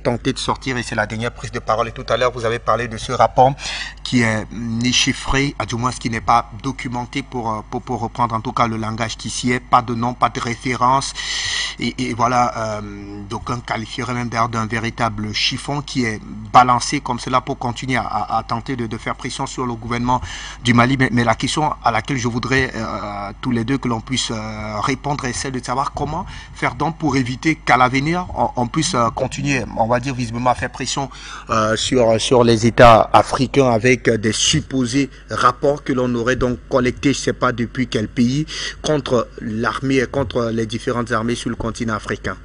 tenté de sortir, et c'est la dernière prise de parole. Et tout à l'heure, vous avez parlé de ce rapport qui est ni chiffré, à du moins ce qui n'est pas documenté pour reprendre en tout cas le langage qui s'y est, pas de nom, pas de référence. Et voilà, d'aucuns qualifieraient même d'ailleurs d'un véritable chiffon qui est balancé comme cela pour continuer à tenter de faire pression sur le gouvernement du Mali. Mais la question à laquelle je voudrais tous les deux que l'on puisse répondre est celle de savoir comment faire donc pour éviter qu'à l'avenir on puisse continuer, on va dire visiblement, à faire pression sur les États africains avec des supposés rapports que l'on aurait donc collectés, je ne sais pas depuis quel pays, contre l'armée et contre les différentes armées sur le continent africain.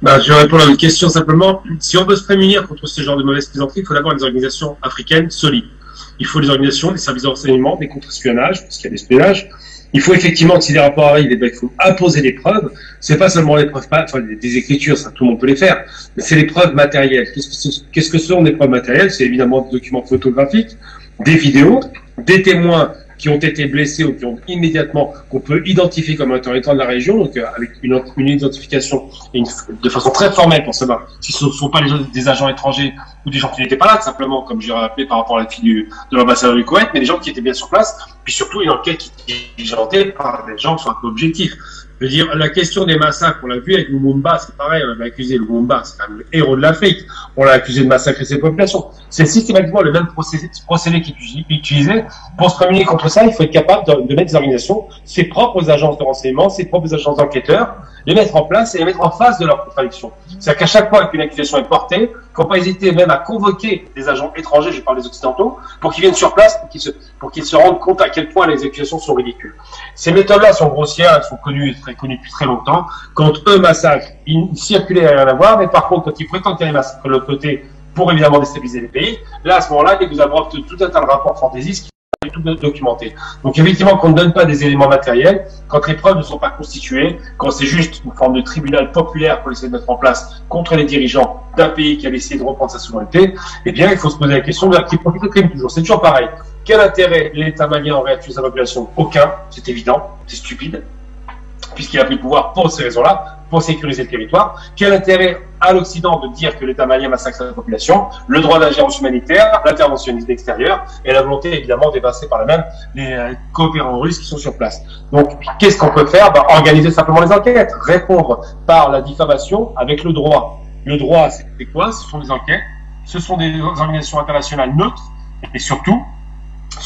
Je vais répondre à votre question simplement. Si on veut se prémunir contre ce genre de mauvaises plaisanteries, il faut d'abord des organisations africaines solides. Il faut des organisations, des services de renseignement, des contre-espionnages, parce qu'il y a l'espionnage. Il faut effectivement que si des rapports arrivent, il faut imposer des preuves. C'est pas seulement les preuves, enfin des écritures, ça tout le monde peut les faire, mais c'est les preuves matérielles. Qu'est-ce que sont des preuves matérielles? C'est évidemment des documents photographiques, des vidéos, des témoins qui ont été blessés ou qui ont immédiatement, qu'on peut identifier comme étant de la région, donc avec une identification de façon très formelle pour savoir si ce ne sont pas des agents étrangers ou des gens qui n'étaient pas là, simplement, comme j'ai rappelé par rapport à la fille de l'ambassadeur du Koweït, mais des gens qui étaient bien sur place, puis surtout une enquête qui est diligentée par des gens qui sont un peu objectifs. Je veux dire, la question des massacres, on l'a vu avec Lumumba, c'est pareil, on avait accusé Lumumba, c'est quand même le héros de l'Afrique, on l'a accusé de massacrer ses populations. C'est systématiquement le même procédé qui est utilisé. Pour se prémunir contre ça, il faut être capable de mettre des organisations, ses propres agences de renseignement, ses propres agences d'enquêteurs, les mettre en place et les mettre en face de leurs contradictions. C'est-à-dire qu'à chaque fois qu'une accusation est portée, il ne faut pas hésiter même à convoquer des agents étrangers, je parle des Occidentaux, pour qu'ils viennent sur place, pour qu'ils se rendent compte à quel point les accusations sont ridicules. Ces méthodes-là sont grossières, elles sont connues depuis très longtemps. Quand eux massacrent, ils circulaient à rien à voir, mais par contre, quand ils prétendent qu'il y a des massacres de l'autre côté pour évidemment déstabiliser les pays, là, à ce moment-là, ils vous abordent tout un tas de rapports fantaisistes qui sont tout documentés. Donc, effectivement, qu'on ne donne pas des éléments matériels, quand les preuves ne sont pas constituées, quand c'est juste une forme de tribunal populaire pour essayer de mettre en place contre les dirigeants d'un pays qui a essayé de reprendre sa souveraineté, eh bien, il faut se poser la question de qui profite le crime toujours. C'est toujours pareil. Quel intérêt l'État malien aurait à tuer sa population? Aucun, c'est évident, c'est stupide, puisqu'il a pris le pouvoir pour ces raisons-là, pour sécuriser le territoire. Quel intérêt à l'Occident de dire que l'État malien massacre sa population? Le droit d'ingérence humanitaire, l'interventionnisme extérieur et la volonté évidemment d'évincer par la même les coopérants russes qui sont sur place. Donc, qu'est-ce qu'on peut faire? Organiser simplement les enquêtes, répondre par la diffamation avec le droit. Le droit, c'est quoi? Ce sont des enquêtes, ce sont des organisations internationales neutres et surtout,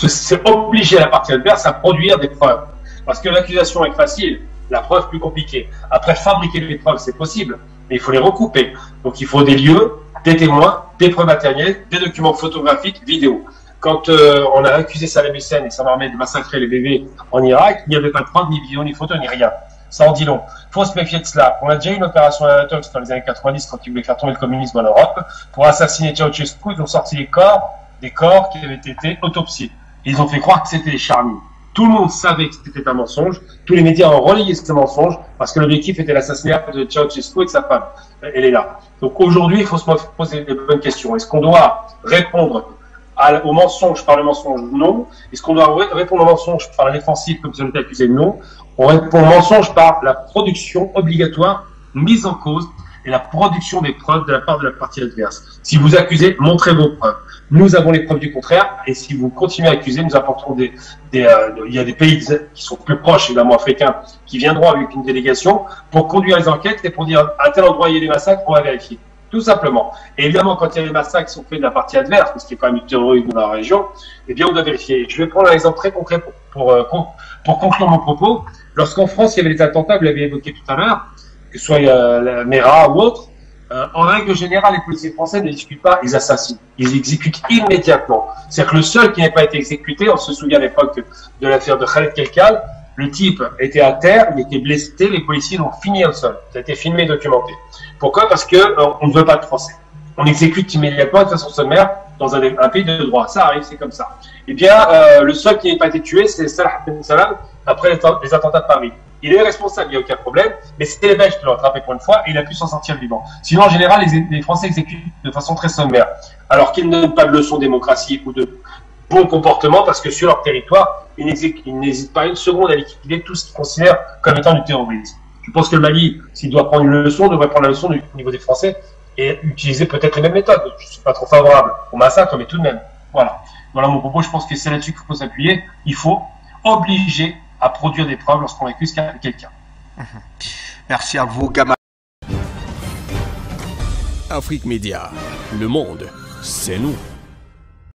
c'est obliger la partie adverse à produire des preuves. Parce que l'accusation est facile, la preuve plus compliquée. Après, fabriquer les preuves, c'est possible, mais il faut les recouper. Donc, il faut des lieux, des témoins, des preuves matérielles, des documents photographiques, vidéo. Quand on a accusé Saddam Hussein et son armée de massacrer les bébés en Irak, il n'y avait pas de preuves, ni vidéo, ni photo, ni rien. Ça en dit long. Il faut se méfier de cela. On a déjà eu une opération Anatox dans les années 90 quand ils voulaient faire tomber le communisme en Europe. Pour assassiner Ceausescu, ils ont sorti des corps qui avaient été autopsiés. Ils ont fait croire que c'était des charniers. Tout le monde savait que c'était un mensonge. Tous les médias ont relayé ce mensonge parce que l'objectif était l'assassinat de Ceausescu et de sa femme. Elle est là. Donc aujourd'hui, il faut se poser des bonnes questions. Est-ce qu'on doit répondre au mensonge par le mensonge? Non. Est-ce qu'on doit répondre au mensonge par la défensive comme si on était accusé? Non. On répond au mensonge par la production obligatoire, mise en cause et la production des preuves de la part de la partie adverse. Si vous accusez, montrez vos preuves. Nous avons les preuves du contraire, et si vous continuez à accuser, nous apporterons il y a des pays qui sont plus proches, évidemment africains, qui viendront avec une délégation pour conduire les enquêtes et pour dire à tel endroit il y a des massacres, on va vérifier. Tout simplement. Et évidemment, quand il y a des massacres qui sont faits de la partie adverse, parce qu'il y a quand même du terrorisme dans la région, eh bien, on doit vérifier. Je vais prendre un exemple très concret pour conclure mon propos. Lorsqu'en France, il y avait les attentats, vous l'avez évoqué tout à l'heure, que ce soit la Mera ou autre, en règle générale, les policiers français ne discutent pas, ils assassinent. Ils exécutent immédiatement. C'est-à-dire que le seul qui n'a pas été exécuté, on se souvient à l'époque de l'affaire de Khaled Kelkal, le type était à terre, il était blessé, les policiers l'ont fini au sol. Ça a été filmé et documenté. Pourquoi? Parce que on ne veut pas de procès. On exécute immédiatement de façon sommaire dans un pays de droit. Ça arrive, c'est comme ça. Eh bien, le seul qui n'a pas été tué, c'est Salah Ben Salam, après les attentats de Paris. Il est responsable, il n'y a aucun problème, mais c'était les Belges qui l'ont attrapé pour une fois et il a pu s'en sortir vivant. Sinon, en général, les Français exécutent de façon très sommaire, alors qu'ils ne donnent pas de leçons démocratique ou de bon comportement parce que sur leur territoire, ils n'hésitent pas une seconde à liquider tout ce qu'ils considèrent comme étant du terrorisme. Je pense que le Mali, s'il doit prendre une leçon, devrait prendre la leçon du niveau des Français et utiliser peut-être les mêmes méthodes. Je ne suis pas trop favorable au massacre, mais tout de même. Voilà. Voilà mon propos. Je pense que c'est là-dessus qu'il faut s'appuyer. Il faut obliger à produire des preuves lorsqu'on accuse quelqu'un. Merci à vous, Gamal. Afrique Média, le monde, c'est nous.